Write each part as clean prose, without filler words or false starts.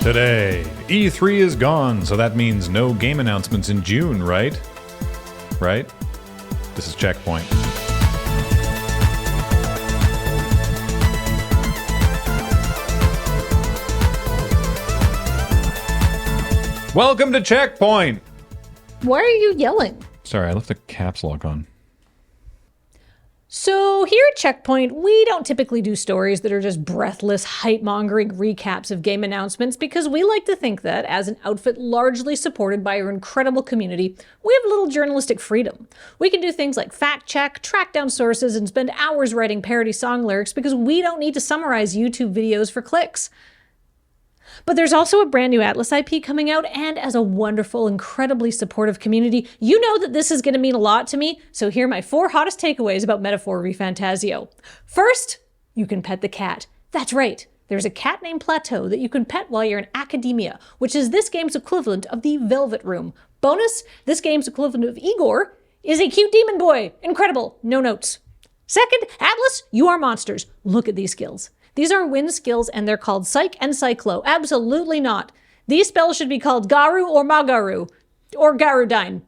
Today, E3 is gone, so that means no game announcements in June, right? Right? This is CheckPoint. Welcome to CheckPoint! Why are you yelling? Sorry, I left the caps lock on. So here at CheckPoint, we don't typically do stories that are just breathless, hype-mongering recaps of game announcements because we like to think that, as an outfit largely supported by our incredible community, we have a little journalistic freedom. We can do things like fact-check, track down sources, and spend hours writing parody song lyrics because we don't need to summarize YouTube videos for clicks. But there's also a brand new Atlas IP coming out, and as a wonderful, incredibly supportive community, you know that this is going to mean a lot to me, so here are my 4 hottest takeaways about Metaphor ReFantazio. First, you can pet the cat. That's right, there's a cat named Plateau that you can pet while you're in academia, which is this game's equivalent of the Velvet Room. Bonus, this game's equivalent of Igor is a cute demon boy. Incredible, no notes. Second, Atlas, you are monsters. Look at these skills. These are wind skills and they're called Psych and Cyclo. Absolutely not. These spells should be called Garu or Magaru or Garudine.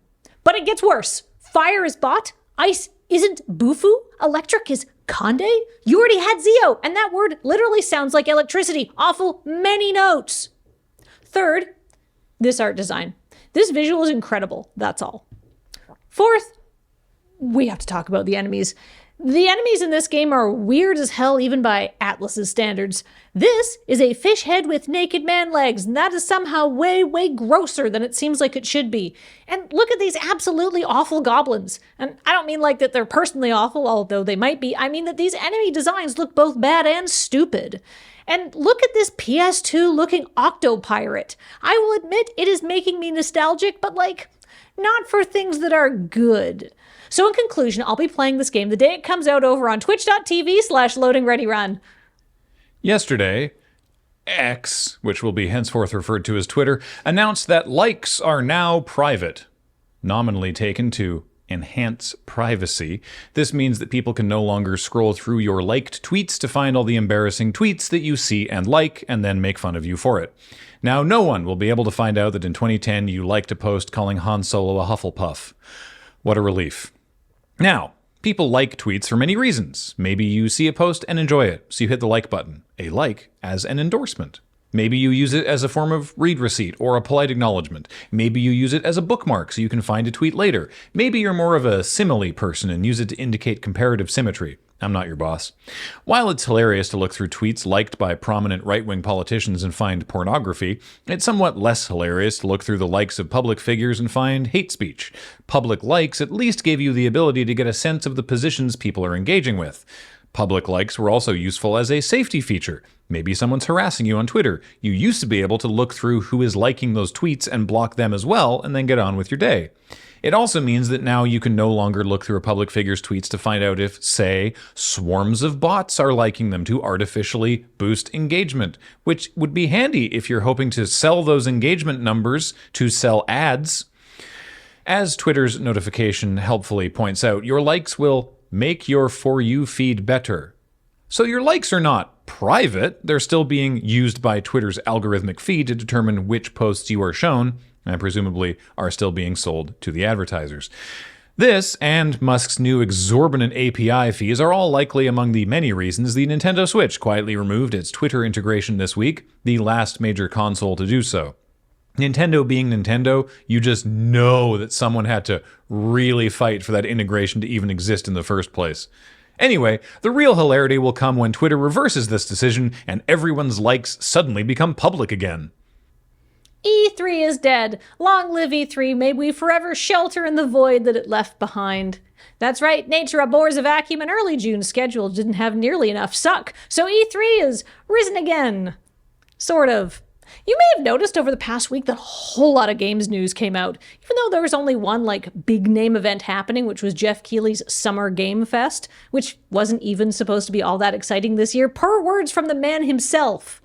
But it gets worse. Fire is Bot, Ice isn't Bufu, Electric is Konde. You already had Zeo, and that word literally sounds like electricity. Awful many notes. Third, this art design. This visual is incredible, that's all. Fourth, we have to talk about the enemies. The enemies in this game are weird as hell even by Atlas's standards. This is a fish head with naked man legs, and that is somehow way, way grosser than it seems like it should be. And look at these absolutely awful goblins. And I don't mean like that they're personally awful, although they might be. I mean that these enemy designs look both bad and stupid. And look at this PS2 looking Octopirate. I will admit it is making me nostalgic, but not for things that are good. So in conclusion, I'll be playing this game the day it comes out over on twitch.tv/loadingreadyrun. Yesterday, X, which will be henceforth referred to as Twitter, announced that likes are now private. Nominally taken to enhance privacy, this means that people can no longer scroll through your liked tweets to find all the embarrassing tweets that you see and like, and then make fun of you for it. Now, no one will be able to find out that in 2010 you liked a post calling Han Solo a Hufflepuff. What a relief. Now, people like tweets for many reasons. Maybe you see a post and enjoy it, so you hit the like button. A like as an endorsement. Maybe you use it as a form of read receipt or a polite acknowledgement. Maybe you use it as a bookmark so you can find a tweet later. Maybe you're more of a simile person and use it to indicate comparative symmetry. I'm not your boss. While it's hilarious to look through tweets liked by prominent right-wing politicians and find pornography, it's somewhat less hilarious to look through the likes of public figures and find hate speech. Public likes at least gave you the ability to get a sense of the positions people are engaging with. Public likes were also useful as a safety feature. Maybe someone's harassing you on Twitter. You used to be able to look through who is liking those tweets and block them as well, and then get on with your day. It also means that now you can no longer look through a public figure's tweets to find out if, say, swarms of bots are liking them to artificially boost engagement, which would be handy if you're hoping to sell those engagement numbers to sell ads. As Twitter's notification helpfully points out, your likes will make your For You feed better. So your likes are not private, they're still being used by Twitter's algorithmic feed to determine which posts you are shown, and presumably are still being sold to the advertisers. This, and Musk's new exorbitant API fees, are all likely among the many reasons the Nintendo Switch quietly removed its Twitter integration this week, the last major console to do so. Nintendo being Nintendo, you just know that someone had to really fight for that integration to even exist in the first place. Anyway, the real hilarity will come when Twitter reverses this decision and everyone's likes suddenly become public again. E3 is dead. Long live E3. May we forever shelter in the void that it left behind. That's right, nature abhors a vacuum. An early June schedule didn't have nearly enough suck, so E3 is risen again. Sort of. You may have noticed over the past week that a whole lot of games news came out, even though there was only one big name event happening, which was Jeff Keighley's Summer Game Fest, which wasn't even supposed to be all that exciting this year, per words from the man himself.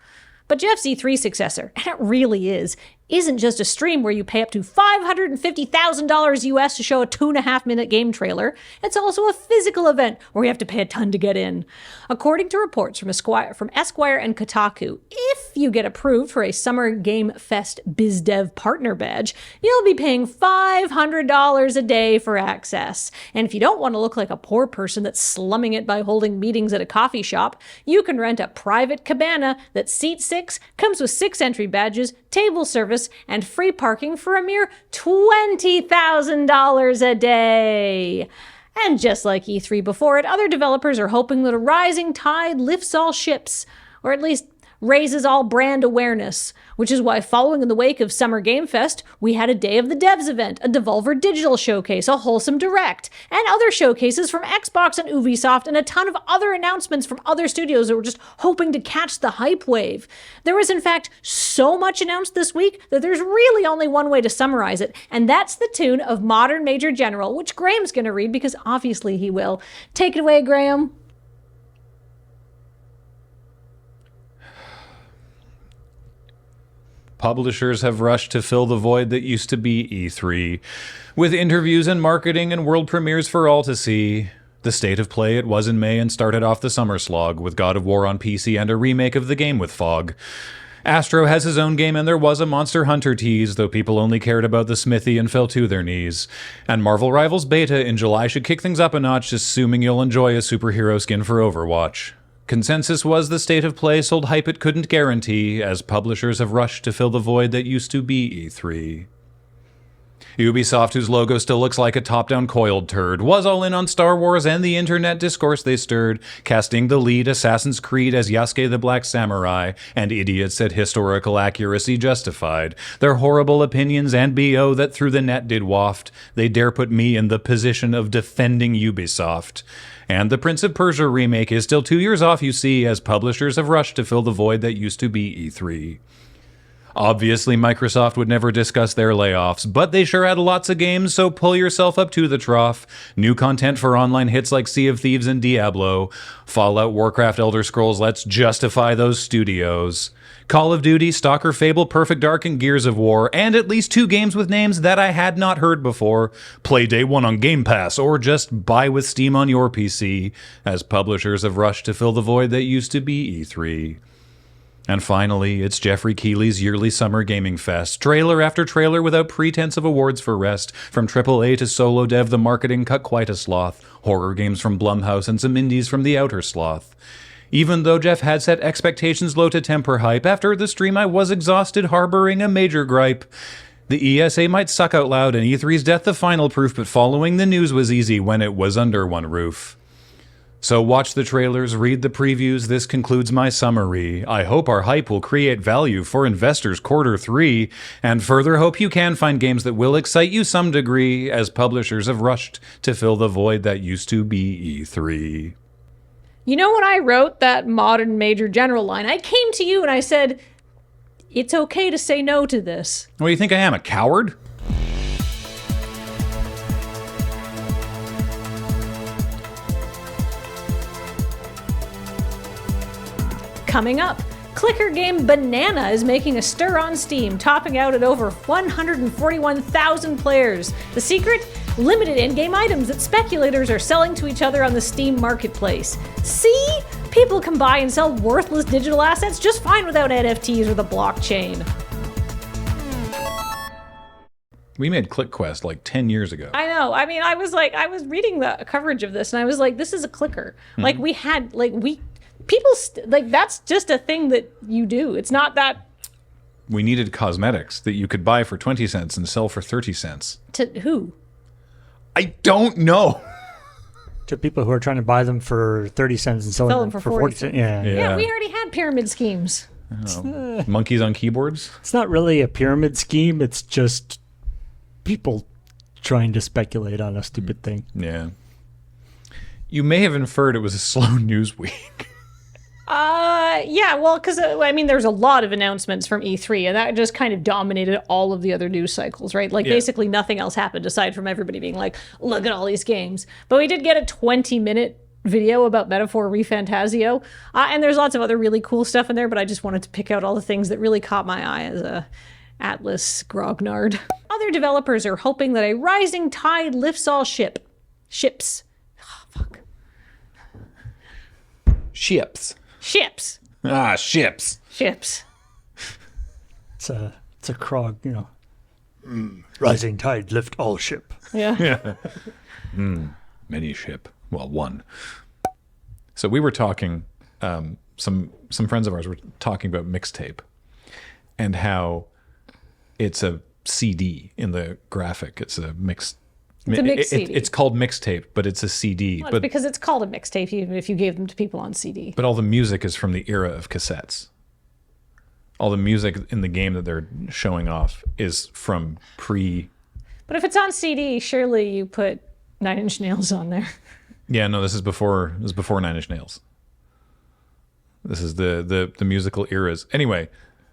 But Jeff's E3 successor, and it really is isn't just a stream where you pay up to $550,000 US to show a 2.5-minute game trailer. It's also a physical event where you have to pay a ton to get in. According to reports from Esquire and Kotaku, if you get approved for a Summer Game Fest BizDev partner badge, you'll be paying $500 a day for access. And if you don't want to look like a poor person that's slumming it by holding meetings at a coffee shop, you can rent a private cabana that seats 6, comes with 6 entry badges, table service, and free parking for a mere $20,000 a day. And just like E3 before it, other developers are hoping that a rising tide lifts all ships, or at least raises all brand awareness, which is why following in the wake of Summer Game Fest, we had a Day of the Devs event, a Devolver Digital showcase, a Wholesome Direct, and other showcases from Xbox and Ubisoft, and a ton of other announcements from other studios that were just hoping to catch the hype wave. There was in fact so much announced this week that there's really only one way to summarize it, and that's the tune of Modern Major General, which Graham's gonna read because obviously he will. Take it away, Graham. Publishers have rushed to fill the void that used to be E3, with interviews and marketing and world premieres for all to see. The state of play it was in May and started off the summer slog, with God of War on PC and a remake of the game with fog. Astro has his own game and there was a Monster Hunter tease, though people only cared about the smithy and fell to their knees. And Marvel Rivals Beta in July should kick things up a notch, assuming you'll enjoy a superhero skin for Overwatch. Consensus was the state of play sold hype it couldn't guarantee, as publishers have rushed to fill the void that used to be E3. Ubisoft, whose logo still looks like a top-down coiled turd, was all in on Star Wars and the internet discourse they stirred, casting the lead Assassin's Creed as Yasuke the Black Samurai, and idiots said historical accuracy justified their horrible opinions and BO that through the net did waft. They dare put me in the position of defending Ubisoft. And the Prince of Persia remake is still 2 years off, you see, as publishers have rushed to fill the void that used to be E3. Obviously, Microsoft would never discuss their layoffs, but they sure had lots of games, so pull yourself up to the trough. New content for online hits like Sea of Thieves and Diablo. Fallout, Warcraft, Elder Scrolls, let's justify those studios. Call of Duty, Stalker, Fable, Perfect Dark, and Gears of War, and at least 2 games with names that I had not heard before. Play day 1 on Game Pass, or just buy with Steam on your PC, as publishers have rushed to fill the void that used to be E3. And finally, it's Jeffrey Keighley's yearly Summer Gaming Fest. Trailer after trailer without pretense of awards for rest. From AAA to solo dev, the marketing cut quite a sloth. Horror games from Blumhouse and some indies from the outer sloth. Even though Jeff had set expectations low to temper hype, after the stream I was exhausted, harboring a major gripe. The ESA might suck out loud and E3's death the final proof, but following the news was easy when it was under one roof. So watch the trailers, read the previews, this concludes my summary. I hope our hype will create value for investors Q3, and further hope you can find games that will excite you some degree, as publishers have rushed to fill the void that used to be E3. You know, when I wrote that Modern Major General line, I came to you and I said, it's okay to say no to this. What do you think I am, a coward? Coming up, clicker game Banana is making a stir on Steam, topping out at over 141,000 players. The secret? Limited in-game items that speculators are selling to each other on the Steam marketplace. See? People can buy and sell worthless digital assets just fine without NFTs or the blockchain. We made ClickQuest like 10 years ago. I know. I mean, I was reading the coverage of this and I was like, this is a clicker. Like that's just a thing that you do. It's not that. We needed cosmetics that you could buy for 20 cents and sell for 30 cents. To who? I don't know. To people who are trying to buy them for 30 cents and sell them for 40 cents. Yeah, we already had pyramid schemes. Oh. Monkeys on keyboards? It's not really a pyramid scheme. It's just people trying to speculate on a stupid thing. Yeah. You may have inferred it was a slow news week. Yeah, well, because, there's a lot of announcements from E3, and that just kind of dominated all of the other news cycles, right? Basically nothing else happened aside from everybody being like, look at all these games. But we did get a 20-minute video about Metaphor ReFantazio, and there's lots of other really cool stuff in there, but I just wanted to pick out all the things that really caught my eye Atlas grognard. Other developers are hoping that a rising tide lifts all ships. Oh, fuck. Ships. Ships. Ah, ships. Ships. It's a Krog, rising tide lift all ship. Yeah. Many ship. Well, one. So we were talking, some friends of ours were talking about mixtape and how it's a CD in the graphic. It's a mixed. It's a mixed CD. It's called mixtape, but it's a CD. Well, but because it's called a mixtape, even if you gave them to people on CD. But all the music is from the era of cassettes. All the music in the game that they're showing off is from pre. But if it's on CD, surely you put Nine Inch Nails on there. Yeah, no, this is before 9 Inch Nails. This is the musical eras. Anyway,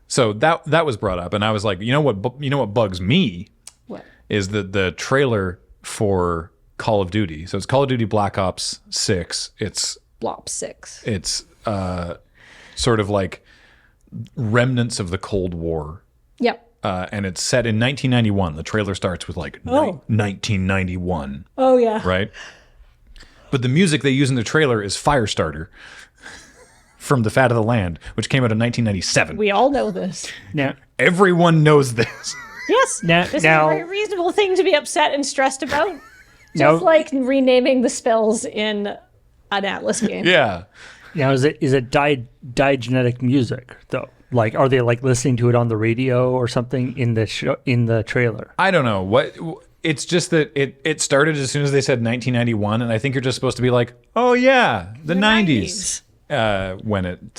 so that was brought up, and I was like, you know what bugs me? What? Is the trailer for Call of Duty. So it's Call of Duty Black Ops 6. It's Blop 6. It's sort of like remnants of the Cold War. Yep. And it's set in 1991. The trailer starts with like 1991. Oh, yeah. Right? But the music they use in the trailer is Firestarter from The Fat of the Land, which came out in 1997. We all know this. Now, Everyone knows this. Yes. Now- this now- is a very reasonable thing to be upset and stressed about. Now- Just like renaming the spells in an Atlas game. Yeah. now is it digenetic music though? Like, are they like listening to it on the radio or something in the trailer? I don't know. It's just that it started as soon as they said 1991, and I think you're just supposed to be like, oh yeah, the 90s. When it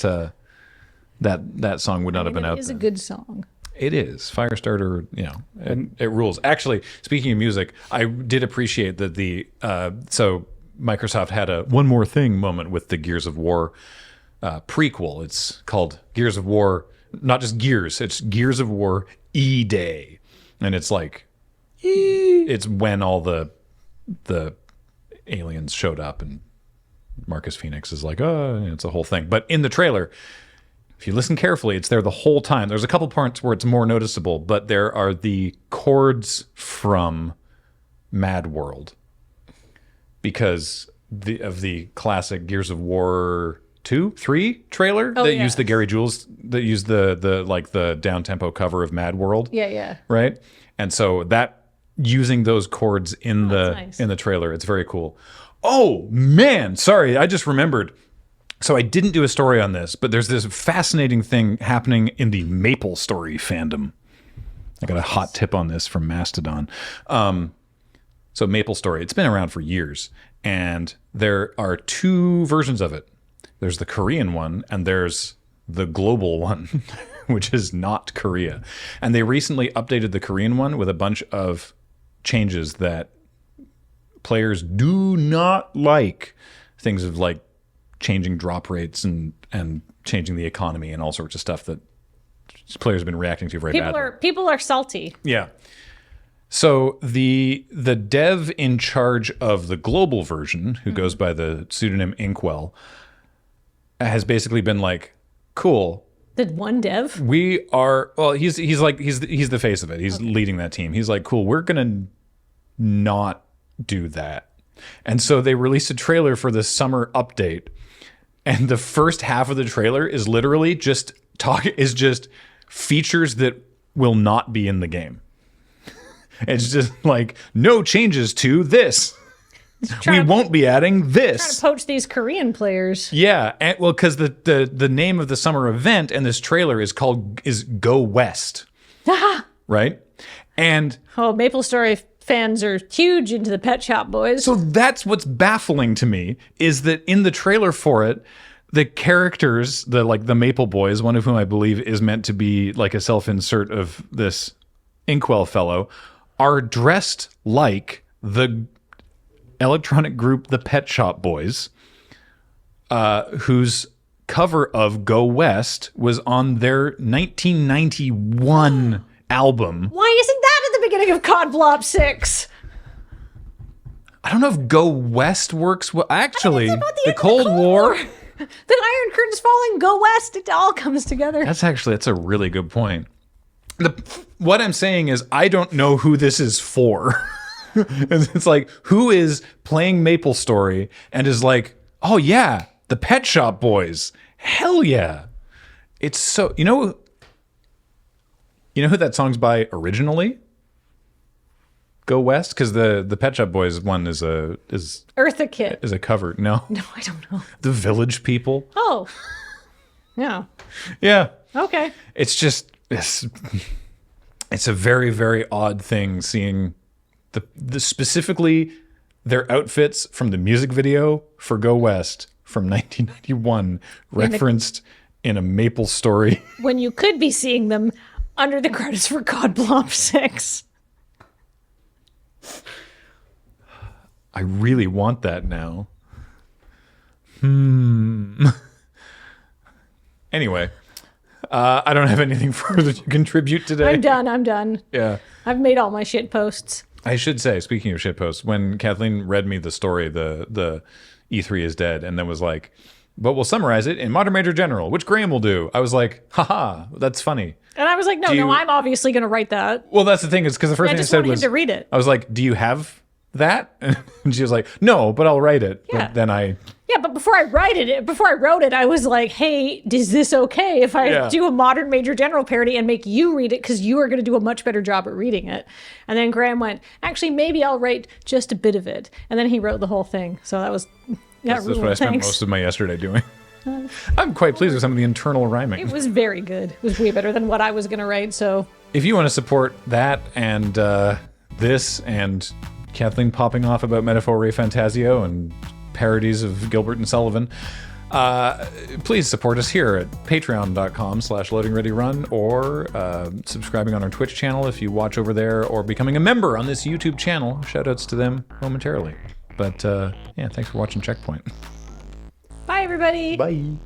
that song would not have been out It is then. a good song. It is. Firestarter, it rules. Actually, speaking of music, I did appreciate that so Microsoft had a one more thing moment with the Gears of War prequel. It's called Gears of War, not just Gears, it's Gears of War E-Day. And it's like, it's when all the aliens showed up and Marcus Phoenix is like, it's a whole thing. But in the trailer, if you listen carefully, it's there the whole time. There's a couple parts where it's more noticeable, but there are the chords from Mad World because of the classic Gears of War 2, 3 trailer that used the Gary Jules, that used the down tempo cover of Mad World. Yeah. Right? And so that using those chords in nice. in the trailer, it's very cool. Oh man, sorry, I just remembered. So I didn't do a story on this, but there's this fascinating thing happening in the Maple Story fandom. I got a hot tip on this from Mastodon. So Maple Story, it's been around for years, and there are 2 versions of it. There's the Korean one, and there's the global one, which is not Korea. And they recently updated the Korean one with a bunch of changes that players do not like. Things of like changing drop rates and changing the economy and all sorts of stuff that players have been reacting to very badly. People are salty. Yeah. So the dev in charge of the global version, who goes by the pseudonym Inkwell, has basically been like, cool. The one dev? We are, well, he's the face of it. He's leading that team. He's like, cool, we're going to not do that. And so they released a trailer for the summer update. And the first half of the trailer is literally just features that will not be in the game. It's just like, no changes to this. We won't be adding this. Trying to poach these Korean players. Yeah, well, because the name of the summer event and this trailer is Go West, right? And Maple Story fans are huge into the Pet Shop Boys. so that's what's baffling to me is that in the trailer for it, the characters, the Maple Boys, one of whom I believe is meant to be like a self-insert of this Inkwell fellow, are dressed like the electronic group the Pet Shop Boys, whose cover of Go West was on their 1991 album. Why isn't that at the beginning of COD Blop 6? I don't know if Go West works well. Actually, It's about the end of Cold War. The Iron Curtain's falling, go west, it all comes together. That's a really good point. What I'm saying is I don't know who this is for. It's like, who is playing MapleStory and is like, oh yeah, the Pet Shop Boys. Hell yeah. It's so, you know who that song's by originally? Go West, because the Pet Shop Boys one is Eartha Kitt. a cover. No, I don't know. the Village People. Oh, yeah. Yeah, Okay. it's just it's a very, very odd thing seeing the specifically their outfits from the music video for Go West from 1991 referenced in a MapleStory. When you could be seeing them under the credits for God Blomp 6. I really want that now. Anyway, I don't have anything further to contribute today. I'm done. Yeah. I've made all my shit posts. I should say, speaking of shitposts, when Kathleen read me the story, the E3 is dead, and then was like, but we'll summarize it in Modern Major General, which Graham will do. I was like, haha, that's funny. And I was like, no, I'm obviously going to write that. Well, that's the thing, is because the first I thing I just said wanted was, him to read it. I was like, do you have that? And she was like, no, but I'll write it. Yeah. But then Yeah, but before I wrote it, I was like, hey, is this okay if I do a Modern Major General parody and make you read it because you are going to do a much better job at reading it? And then Graham went, actually, maybe I'll write just a bit of it. And then he wrote the whole thing. So that was, that's what I spent most of my yesterday doing. I'm quite pleased with some of the internal rhyming. It was very good. It was way better than what I was going to write. So if you want to support that and this and Kathleen popping off about Metaphor Ray Fantasio and parodies of Gilbert and Sullivan, please support us here at patreon.com/loadingreadyrun or subscribing on our Twitch channel if you watch over there, or becoming a member on this YouTube channel. Shoutouts to them momentarily. But yeah, thanks for watching Checkpoint. bye, everybody. Bye.